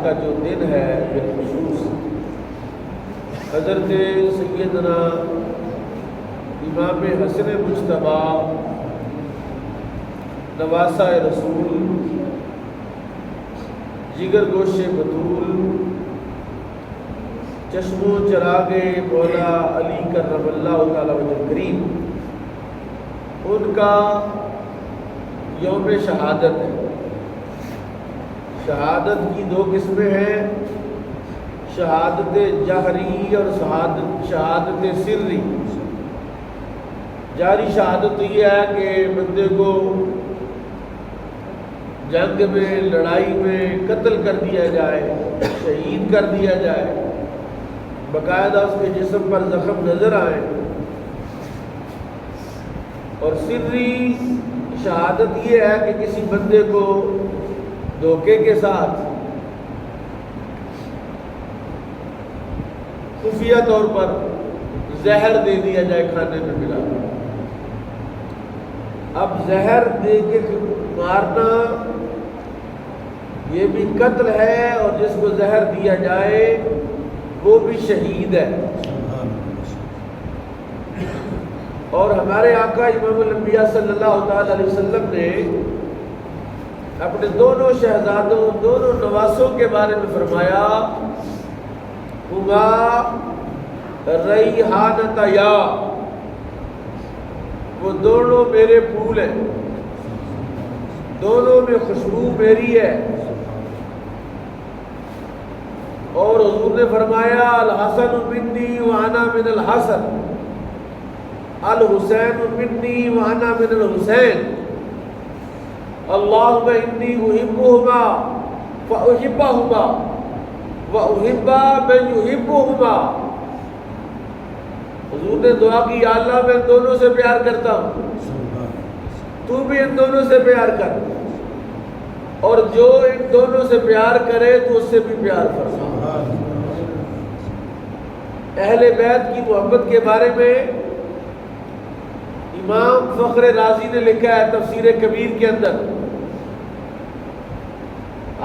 کا جو دن ہے بالخصوص حضرت سیدنا امام حسن مجتبی نواسہ رسول جگر گوش بطول چشم و چراغ مولا علی کرم اللہ تعالیٰ وجہ کریم، ان کا یوم شہادت ہے۔ شہادت کی دو قسمیں ہیں، شہادت جہری اور شہادت سری۔ جاری شہادت یہ ہے کہ بندے کو جنگ میں، لڑائی میں قتل کر دیا جائے، شہید کر دیا جائے، باقاعدہ اس کے جسم پر زخم نظر آئے۔ اور سری شہادت یہ ہے کہ کسی بندے کو دھوکے کے ساتھ خفیہ طور پر زہر دے دیا جائے کھانے میں ملا۔ اب زہر دے کے مارنا یہ بھی قتل ہے، اور جس کو زہر دیا جائے وہ بھی شہید ہے۔ اور ہمارے آقا امام الانبیاء صلی اللہ تعالی علیہ وسلم نے اپنے دونوں شہزادوں، دونوں نواسوں کے بارے میں فرمایا، ہما ریحانتیا، وہ دونوں میرے پھول ہیں، دونوں میں خوشبو میری ہے۔ اور حضور نے فرمایا، الحسن منی وانا من الحسن، الحسین منی وانا من الحسین، اللہم انی احبہما فاحبہما واحب من یحبہما۔ حضور نے دعا کی، یا اللہ میں ان دونوں سے پیار کرتا ہوں، تو بھی ان دونوں سے پیار کر، اور جو ان دونوں سے پیار کرے تو اس سے بھی پیار فرما۔ اہل بیت کی محبت کے بارے میں امام فخر رازی نے لکھا ہے تفسیر کبیر کے اندر،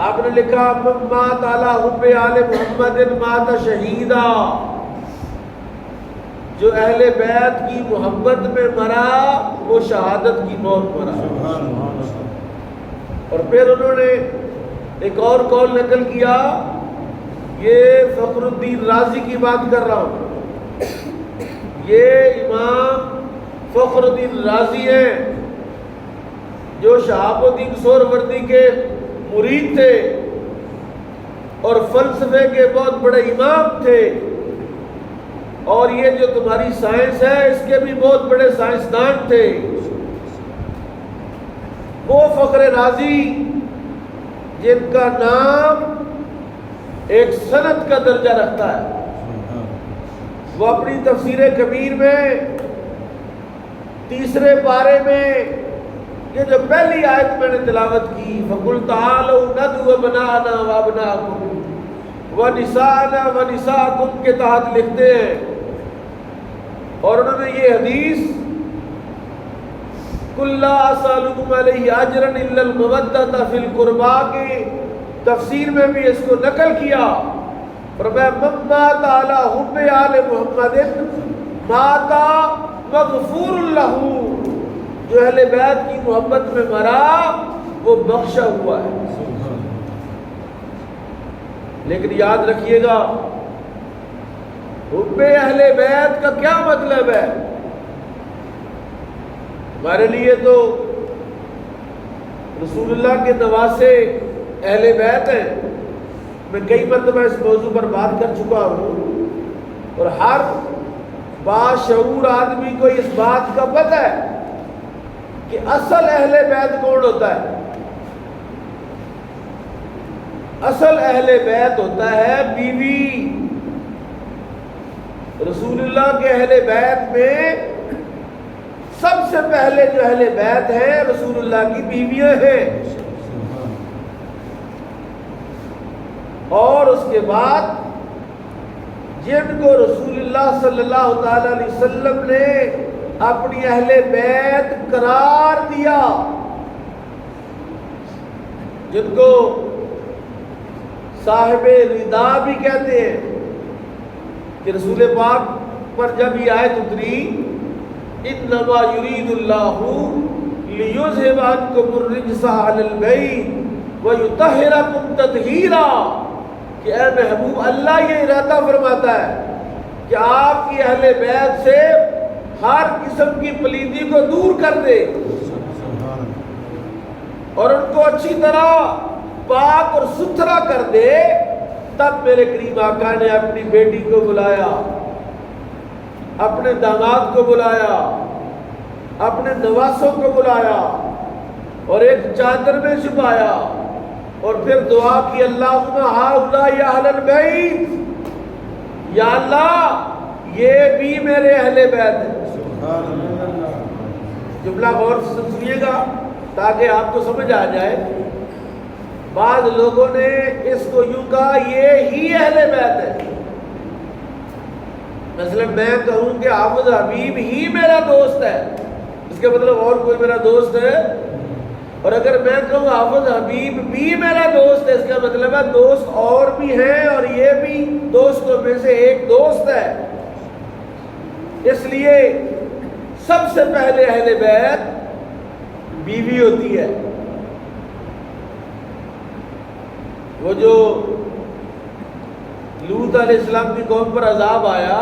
آپ نے لکھا، من مات علی حب آل محمد مات شہیدا، جو اہل بیت کی محبت میں مرا وہ شہادت کی موت مرا۔ اور پھر انہوں نے ایک اور قول نقل کیا، یہ فخر الدین رازی کی بات کر رہا ہوں، یہ امام فخر الدین رازی ہیں جو شہاب الدین سہروردی کے مرید تھے اور فلسفے کے بہت بڑے امام تھے، اور یہ جو تمہاری سائنس ہے اس کے بھی بہت بڑے سائنسدان تھے۔ وہ فخر رازی جن کا نام ایک سند کا درجہ رکھتا ہے، وہ اپنی تفسیر کبیر میں تیسرے پارے میں یہ جو پہلی آیت میں نے تلاوت کی، فَقُلْ تَعَالَوْا نَدْعُ أَبْنَاءَنَا وَأَبْنَاءَكُمْ وَنِسَاءَنَا وَنِسَاءَكُمْ کے تحت لکھتے ہیں، اور انہوں نے یہ حدیث قُلْ لَا أَسْأَلُكُمْ عَلَيْهِ أَجْرًا إِلَّا الْمَوَدَّةَ فِي الْقُرْبَىٰ کی تفسیر میں بھی اس کو نقل کیا، فرمایا من مات علی حب آل محمد مات مغفور لہ، جو اہل بیت کی محبت میں مرا وہ بخشا ہوا ہے۔ لیکن یاد رکھیے گا، حب اہل بیت کا کیا مطلب ہے؟ ہمارے لیے تو رسول اللہ کے نواسے اہل بیت ہیں، میں کئی مرتبہ اس موضوع پر بات کر چکا ہوں، اور ہر باشعور آدمی کو اس بات کا پتہ ہے کہ اصل اہل بیت کون ہوتا ہے۔ اصل اہل بیت ہوتا ہے بیوی۔ رسول اللہ کے اہل بیت میں سب سے پہلے جو اہل بیت ہیں رسول اللہ کی بیویاں ہیں، اور اس کے بعد جن کو رسول اللہ صلی اللہ تعالی علیہ وسلم نے اپنی اہل بیت قرار دیا، جن کو صاحب رضا بھی کہتے ہیں کہ رسول پاک پر جب یہ آیت اتری انما یرید اللہ لیذھب عنکم الرجس اہل البیت ویطہرکم تطہیرا، کہ اے محبوب اللہ یہ ارادہ فرماتا ہے کہ آپ کی اہل بیت سے ہر قسم کی پلیدی کو دور کر دے اور ان کو اچھی طرح پاک اور ستھرا کر دے۔ تب میرے کریم آقا نے اپنی بیٹی کو بلایا، اپنے داماد کو بلایا، اپنے نواسوں کو بلایا اور ایک چادر میں چھپایا اور پھر دعا کی اللہم ہؤلاء اہل البیت، یا اللہ یہ بھی میرے اہل بیت ہیں۔ جملہ غور سے سنیے گا تاکہ آپ کو سمجھ آ جائے۔ بعض لوگوں نے اس کو یوں کہا یہ ہی اہل بیت ہے، مثلا میں کہوں کہ حافظ حبیب ہی میرا دوست ہے، اس کے مطلب اور کوئی میرا دوست ہے، اور اگر میں کہوں حافظ حبیب بھی میرا دوست ہے، اس کا مطلب ہے دوست اور بھی ہیں اور یہ بھی دوستوں میں سے ایک دوست ہے۔ اس لیے سب سے پہلے اہل بیت بیوی ہوتی ہے۔ وہ جو لوط علیہ السلام کی قوم پر عذاب آیا،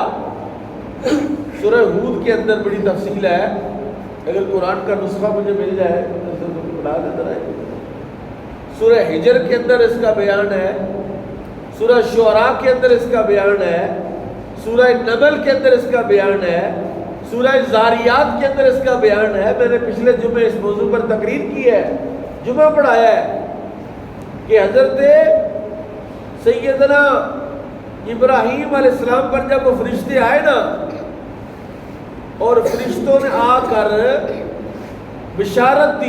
سورہ ہود کے اندر بڑی تفصیل ہے، اگر قرآن کا نسخہ مجھے مل جائے تو پڑھا دیتا ہے۔ سورہ ہجر کے اندر اس کا بیان ہے، سورہ شعراء کے اندر اس کا بیان ہے، سورہ نمل کے اندر اس کا بیان ہے، سورہ زاریات کے اندر اس کا بیان ہے۔ میں نے پچھلے جمعے اس موضوع پر تقریر کی ہے، جمعہ پڑھایا ہے کہ حضرت سیدنا ابراہیم علیہ السلام پر جب وہ فرشتے آئے نا، اور فرشتوں نے آ کر بشارت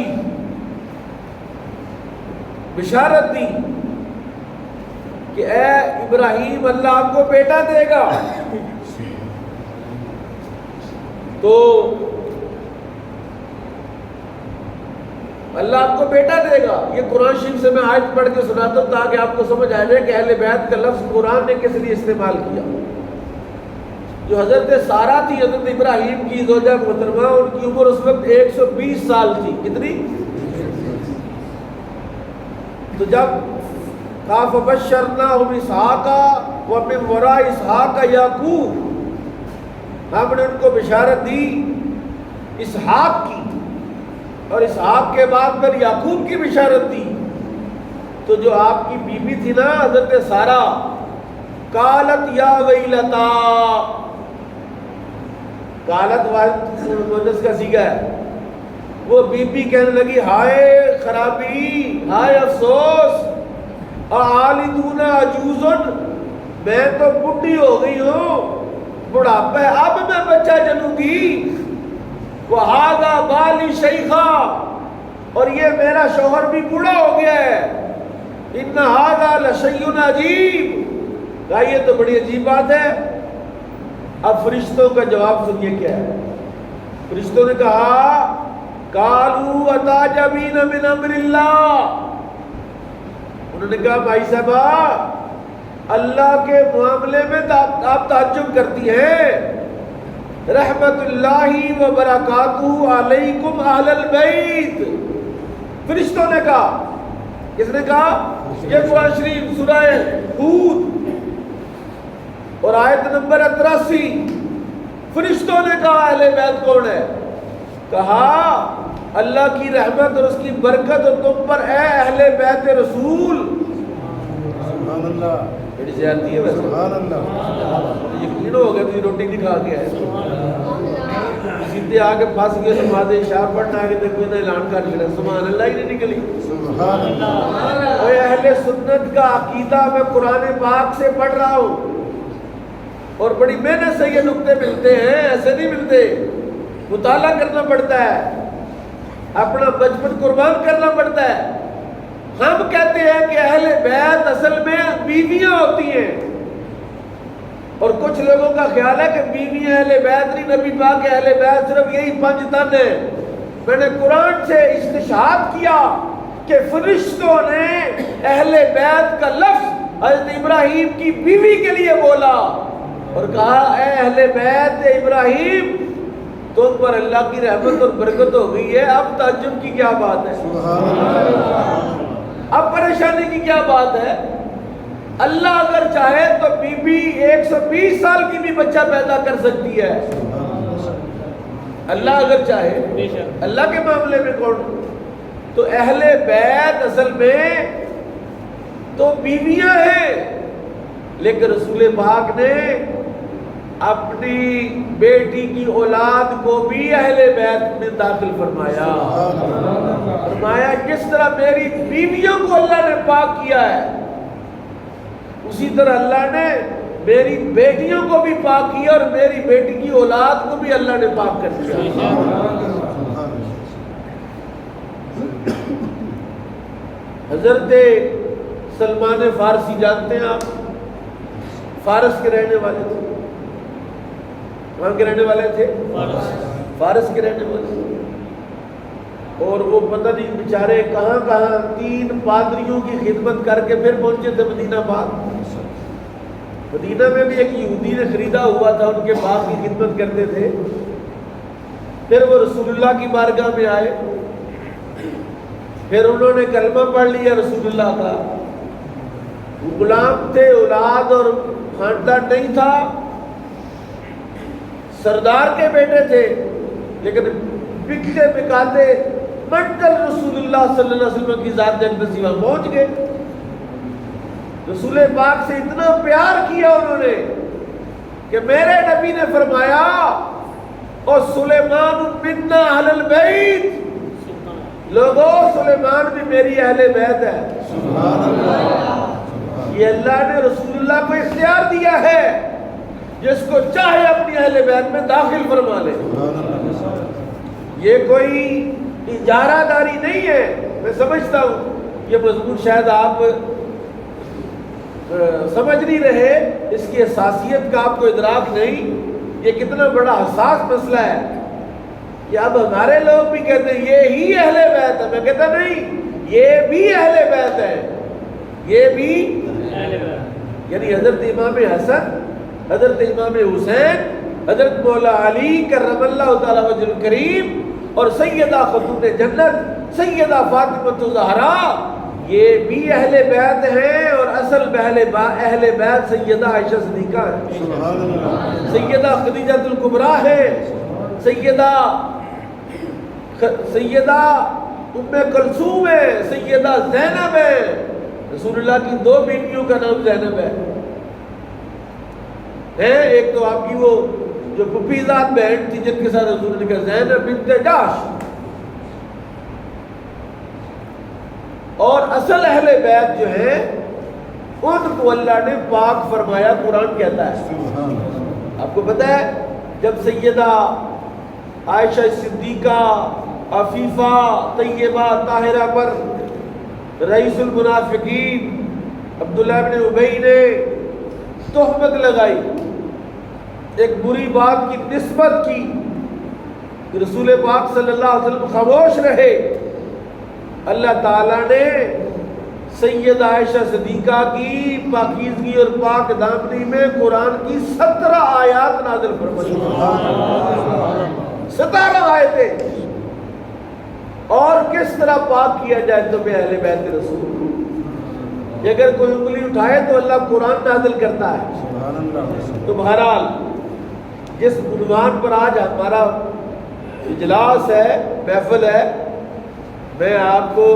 دی کہ اے ابراہیم اللہ آپ کو بیٹا دے گا، تو اللہ آپ کو بیٹا دے گا۔ یہ قرآن شریف سے میں آیت پڑھ کے سناتا ہوں تاکہ آپ کو سمجھ آ جائے کہ اہل بیت کا لفظ قرآن نے کس لیے استعمال کیا۔ جو حضرت سارہ تھی، حضرت ابراہیم کی زوجہ محترمہ، ان کی عمر اس وقت 120 سال تھی۔ کتنی؟ تو جب کاف بشرناہ باسحاق ومن وراء اسحاق یعقوب، ہم نے ان کو بشارت دی اسحاق کی اور اسحاق کے بعد پھر یعقوب کی بشارت دی، تو جو آپ کی بیوی تھی نا حضرت سارہ، قالت یا ویلتا، قالت واحد مؤنث کا صیغہ ہے، وہ بیوی کہنے لگی ہائے خرابی، ہائے افسوس، اعالدون عجوزن، میں تو بڈھی ہو گئی ہوں، بڑھاپا ہے، اب میں بچہ جنوں گی، وَهَذَا بَالِي شَيْخًا، اور یہ میرا شوہر بھی بوڑھا ہو گیا ہے، إِنَّ هَذَا لَشَيْءٌ عَجِيبٌ، کہا یہ تو بڑی عجیب بات ہے۔ اب فرشتوں کا جواب سنیے کیا ہے۔ فرشتوں نے کہا قَالُوا أَتَعْجَبِينَ مِنْ أَمْرِ اللَّهِ، انہوں نے کہا بھائی صاحبہ اللہ کے معاملے میں آپ تعجب کرتی ہیں، رحمت اللہ و برکاتہ علیکم اہل البیت، فرشتوں نے کہا۔ کس نے کہا؟ یہ قرآن شریف سورہ ہود اور آیت نمبر 83، فرشتوں نے کہا اہل بیت کون ہے؟ کہا اللہ کی رحمت اور اس کی برکت اور تم پر اے اہل بیت رسول۔ سبحان اللہ، بڑی زیادتی ہے ویسے، سبحان اللہ، یقین ہو گیا تو روٹی نہیں کھا کے آئے، سیدھے آگے پھنس گئے، نماز عشاء پڑھنا آگے دیکھو انہیں اعلان کر لیا، سبحان اللہ ہی نہیں نکلی۔ سبحان اللہ، اے اہل سنت کا عقیدہ میں قرآن پاک سے پڑھ رہا ہوں اور بڑی محنت سے یہ نقطے ملتے ہیں، ایسے نہیں ملتے، مطالعہ کرنا پڑتا ہے، اپنا بچپن قربان کرنا پڑتا ہے۔ ہم کہتے ہیں کہ اہل بیت اصل میں بیویاں ہوتی ہیں، اور کچھ لوگوں کا خیال ہے کہ بیویاں اہل بیت نہیں، نبی پاک اہل بیت صرف یہی 5 تن ہیں۔ میں نے قرآن سے استشہاد کیا کہ فرشتوں نے اہل بیت کا لفظ حضرت ابراہیم کی بیوی کے لیے بولا اور کہا اے اہل بیت ابراہیم تم پر اللہ کی رحمت اور برکت ہو گئی ہے، اب تعجب کی کیا بات ہے، اب پریشانی کی کیا بات ہے؟ اللہ اگر چاہے تو بی بی 120 سال کی بھی بچہ پیدا کر سکتی ہے، اللہ اگر چاہے، اللہ کے معاملے میں کون؟ تو اہل بیت اصل میں تو بیویاں ہیں، لیکن رسول پاک نے اپنی بیٹی کی اولاد کو بھی اہل بیت میں داخل فرمایا، فرمایا جس طرح میری بیویوں کو اللہ نے پاک کیا ہے اسی طرح اللہ نے میری بیٹیوں کو بھی پاک کیا اور میری بیٹی کی اولاد کو بھی اللہ نے پاک کر دیا۔ حضرت سلمان فارسی جانتے ہیں آپ؟ فارس کے رہنے والے تھے، کہاں کے رہنے والے تھے؟ فارس کے رہنے والے تھے، اور وہ پتہ نہیں بیچارے کہاں کہاں 3 پادریوں کی خدمت کر کے پھر پہنچے تھے مدینہ پاک۔ مدینہ میں بھی ایک یہودی نے خریدا ہوا تھا، ان کے باغ کی خدمت کرتے تھے، پھر وہ رسول اللہ کی بارگاہ میں آئے، پھر انہوں نے کلمہ پڑھ لیا رسول اللہ کا، وہ غلام تھے، اولاد اور خاندان نہیں تھا، سردار کے بیٹے تھے، لیکن بکتے بکاتے منٹل رسول اللہ صلی اللہ علیہ وسلم کی ذات اقدسی وہاں پہنچ گئے۔ رسول پاک سے اتنا پیار کیا انہوں نے کہ میرے نبی نے فرمایا اور سلیمان منا اہل البیت، لوگوں سلیمان بھی میری اہل بیت ہے۔ یہ اللہ نے رسول اللہ کو اختیار دیا ہے، جس کو چاہے اپنی اہل بیت میں داخل فرما لے، یہ کوئی اجارہ داری نہیں ہے۔ میں سمجھتا ہوں یہ مضمون شاید آپ سمجھ نہیں رہے، اس کی حساسیت کا آپ کو ادراک نہیں، یہ کتنا بڑا حساس مسئلہ ہے کہ اب ہمارے لوگ بھی کہتے ہیں یہ ہی اہل بیت ہے، میں کہتا نہیں، یہ بھی اہل بیت ہے، یہ بھی اہل بیت، یعنی حضرت امام حسن، حضرت امام حسین، حضرت مولا علی کرم اللہ تعالی وجہ الکریم اور سیدہ خاتون جنت سیدہ فاطمہ الزہرا، یہ بھی اہل بیت ہیں، اور اصل اہل بیت سیدہ عائشہ صدیقہ ہے، سیدہ خدیجہ الکبریٰ ہے، سیدہ ام کلثوم ہے، سیدہ زینب ہے، رسول اللہ کی 2 بیٹیوں کا نام زینب ہے، ایک تو آپ کی وہ جو پھپھی ذات بہن تھی جن کے ساتھ رسول نے کہا زینب بنت جحش، اور اصل اہل بیت جو ہیں ان کو اللہ نے پاک فرمایا، قرآن کہتا ہے۔ آپ کو پتہ ہے جب سیدہ عائشہ صدیقہ عفیفہ طیبہ طاہرہ پر رئیس المنافقین عبداللہ بن ابی نے تہمت لگائی، ایک بری بات کی نسبت کی، رسول پاک صلی اللہ علیہ وسلم خاموش رہے، اللہ تعالیٰ نے سیدہ عائشہ صدیقہ کی پاکیزگی اور پاک دامنی میں قرآن کی 17 آیات نازل فرمائی، 17 آیتیں، اور کس طرح پاک کیا جائے تمہیں اہل بیت رسول کو، اگر کوئی انگلی اٹھائے تو اللہ قرآن نازل کرتا ہے۔ تو بہرحال جس عنوان پر آج ہمارا اجلاس ہے، محفل ہے، میں آپ کو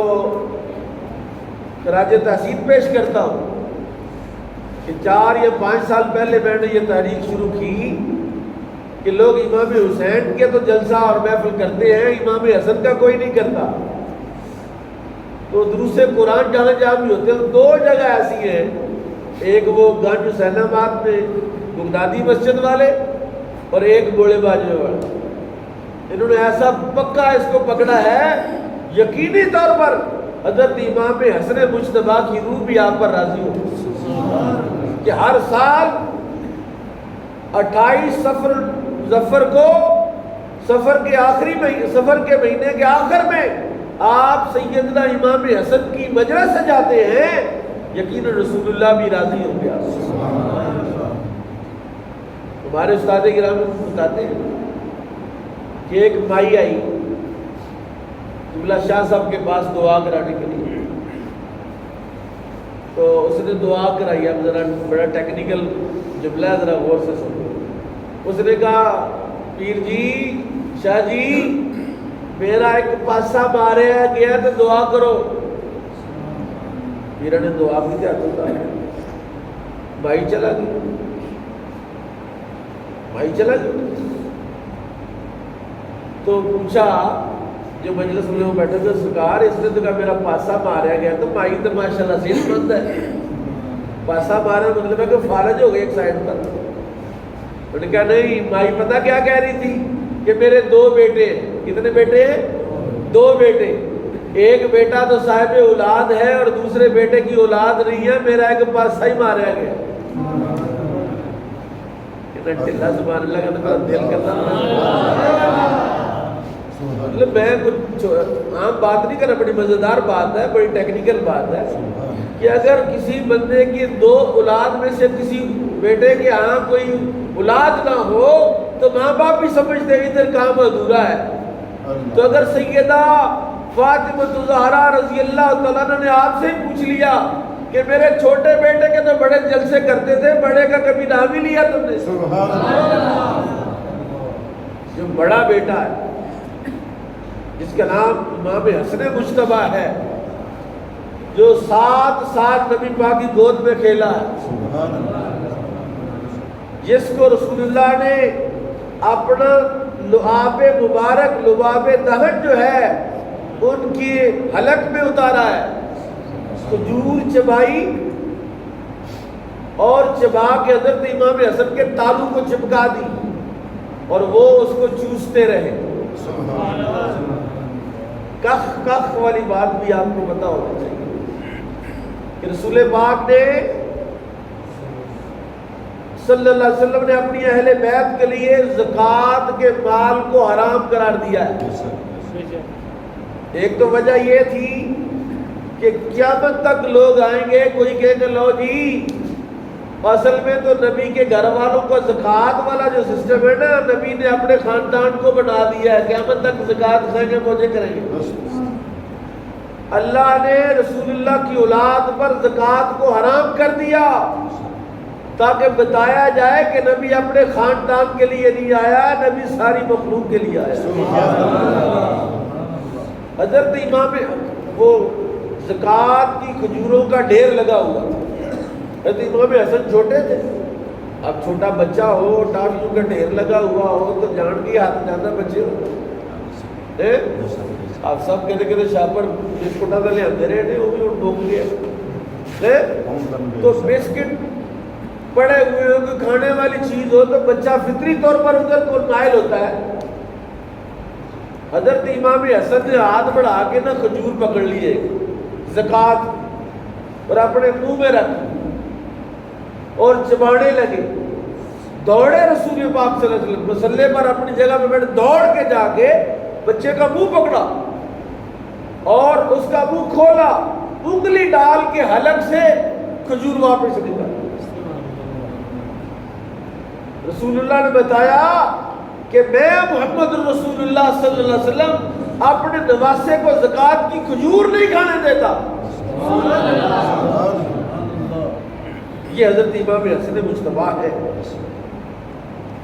خراج تحسین پیش کرتا ہوں کہ 4 یا 5 سال پہلے میں نے یہ تحریک شروع کی کہ لوگ امام حسین کے تو جلسہ اور محفل کرتے ہیں، امام حسن کا کوئی نہیں کرتا۔ تو دروس قرآن جہاں جہاں بھی ہوتے ہیں 2 جگہ ایسی ہیں، ایک وہ گنج حسین آباد میں بغدادی مسجد والے اور ایک بوڑے باجوے والے، انہوں نے ایسا پکا اس کو پکڑا ہے، یقینی طور پر حضرت امام حسن مجتبیٰ کی روح بھی آپ پر راضی ہو کہ ہر سال 28 ظفر کو سفر کے مہینے کے آخر میں آپ سیدنا امام حسن کی مجلس سے جاتے ہیں، یقیناً رسول اللہ بھی راضی ہوں گے آپ سے۔ ہمارے استاد کرام بتاتے ہیں کہ ایک مائی آئی قبلہ شاہ صاحب کے پاس دعا کرانے کے لیے، تو اس نے دعا کرائی۔ اب ذرا بڑا ٹیکنیکل جملہ ہے، ذرا غور سے سنو۔ اس نے کہا پیر جی، شاہ جی، میرا ایک پاسا ماریا گیا تو دعا کرو۔ پیر نے دعا بھی کیا ہوتا ہے، بھائی چلا گیا، بھائی چلا گیا۔ تو پوچھا جو مجلس میں بیٹھے تھے، سرکار اس نے تو کہا میرا پاسا ماریا گیا، تو مائی تو ماشاءاللہ صحت مند ہے، پاسا مارا مطلب ہے کہ فارج ہو گئے ایک سائڈ پر۔ انہوں نے کہا نہیں، مائی پتہ کیا کہہ رہی تھی کہ میرے 2 بیٹے ہیں۔ کتنے بیٹے ہیں؟ 2 بیٹے۔ ایک بیٹا تو صاحب اولاد ہے اور دوسرے بیٹے کی اولاد نہیں ہے، میرا ایک پاسا ہی مارا گیا۔ ٹھلا سبحان اللہ کا دل کرتا، مطلب میں کچھ عام بات نہیں کر رہا، بڑی مزیدار بات ہے، بڑی ٹیکنیکل بات ہے کہ اگر کسی بندے کی 2 اولاد میں سے کسی بیٹے کے ہاں کوئی اولاد نہ ہو تو ماں باپ بھی سمجھتے ہیں ادھر کام ادھورا ہے۔ تو اگر سیدہ فاطمہ الزہرا رضی اللہ تعالیٰ عنہ نے آپ سے ہی پوچھ لیا کہ میرے چھوٹے بیٹے کے تو بڑے جلسے کرتے تھے، بڑے کا کبھی نام ہی لیا تم نے۔ جو بڑا بیٹا ہے جس کا نام امام حسن مجتبیٰ ہے، جو 7 سال نبی پاک کی گود میں کھیلا ہے، جس کو رسول اللہ نے اپنا لعاب مبارک، لباب دہن جو ہے ان کی حلق میں اتارا ہے، کھجور چبائی اور چبا کے حضرت امام حسن کے تالو کو چپکا دی اور وہ اس کو چوستے رہے۔ کخ کخ والی بات بھی آپ کو پتا ہونا چاہیے کہ رسول پاک نے صلی اللہ علیہ وسلم نے اپنی اہل بیت کے لیے زکوٰۃ کے مال کو حرام قرار دیا ہے۔ ایک تو وجہ یہ تھی کہ قیامت تک لوگ آئیں گے، کوئی کہے کہ لو جی اصل میں تو نبی کے گھر والوں کو زکوٰۃ والا جو سسٹم ہے نا، نبی نے اپنے خاندان کو بنا دیا ہے، قیامت تک زکوٰۃ کھائیں گے، موجے کریں گے۔ اللہ نے رسول اللہ کی اولاد پر زکوٰۃ کو حرام کر دیا تاکہ بتایا جائے کہ نبی اپنے خاندان کے لیے نہیں آیا، نبی ساری مخلوق کے لیے آیا۔ حضرت امام وہ زکوٰۃ کی کھجوروں کا ڈھیر لگا ہوا، حضرت امام حسن چھوٹے تھے، اب چھوٹا بچہ ہو، ٹافیوں کا ڈھیر لگا ہوا ہو تو جان کے ہاتھ جانا بچے ہو، آپ سب کہتے شاپر بسکٹا کا لے آتے رہے وہ بھی ڈوب گیا۔ تو بسکٹ پڑے ہوئے ہو، کوئی کھانے والی چیز ہو تو بچہ فطری طور پر ادھر کو مائل ہوتا ہے۔ حضرت امام حسن نے ہاتھ بڑھا کے نا کھجور پکڑ لیے زکوٰۃ اور اپنے منہ میں رکھ اور چبانے لگے، دوڑے رسول پاک صلی اللہ علیہ وسلم مصلی پر اپنی جگہ پہ بیٹھے، دوڑ کے جا کے بچے کا منہ پکڑا اور اس کا منہ کھولا، انگلی ڈال کے حلق سے کھجور واپس نکالا۔ رسول اللہ نے بتایا کہ میں محمد رسول اللہ صلی اللہ علیہ وسلم اپنے نواسے کو زکوٰۃ کی کھجور نہیں کھانے دیتا۔ یہ حضرت امام حسن مجتبیٰ ہے۔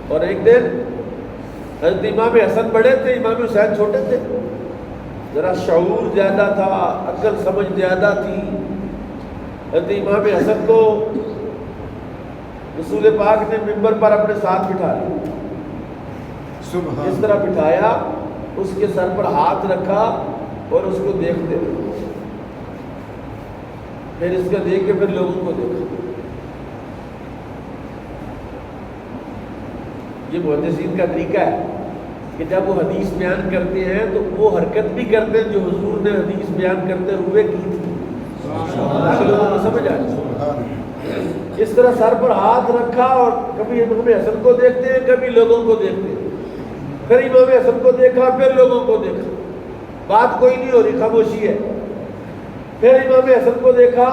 اور ایک دن حضرت امام حسن بڑے تھے، امام حسین چھوٹے تھے، ذرا شعور زیادہ تھا، عقل سمجھ زیادہ تھی۔ حضرت امام حسن کو رسول پاک نے منبر پر اپنے ساتھ بٹھا لیا، اس طرح بٹھایا، اس کے سر پر ہاتھ رکھا اور اس کو دیکھتے رہے، پھر اس کا دیکھ کے پھر لوگوں کو دیکھا۔ یہ محدثین کا طریقہ ہے کہ جب وہ حدیث بیان کرتے ہیں تو وہ حرکت بھی کرتے ہیں جو حضور نے حدیث بیان کرتے ہوئے کی تھی، تاکہ لوگوں کو سمجھ آئے۔ اس طرح سر پر ہاتھ رکھا اور کبھی امام حسن کو دیکھتے ہیں، کبھی لوگوں کو دیکھتے ہیں، پھر امام حسن کو دیکھا، پھر لوگوں کو دیکھا، بات کوئی نہیں ہو رہی، خاموشی ہے، پھر امام حسن کو دیکھا،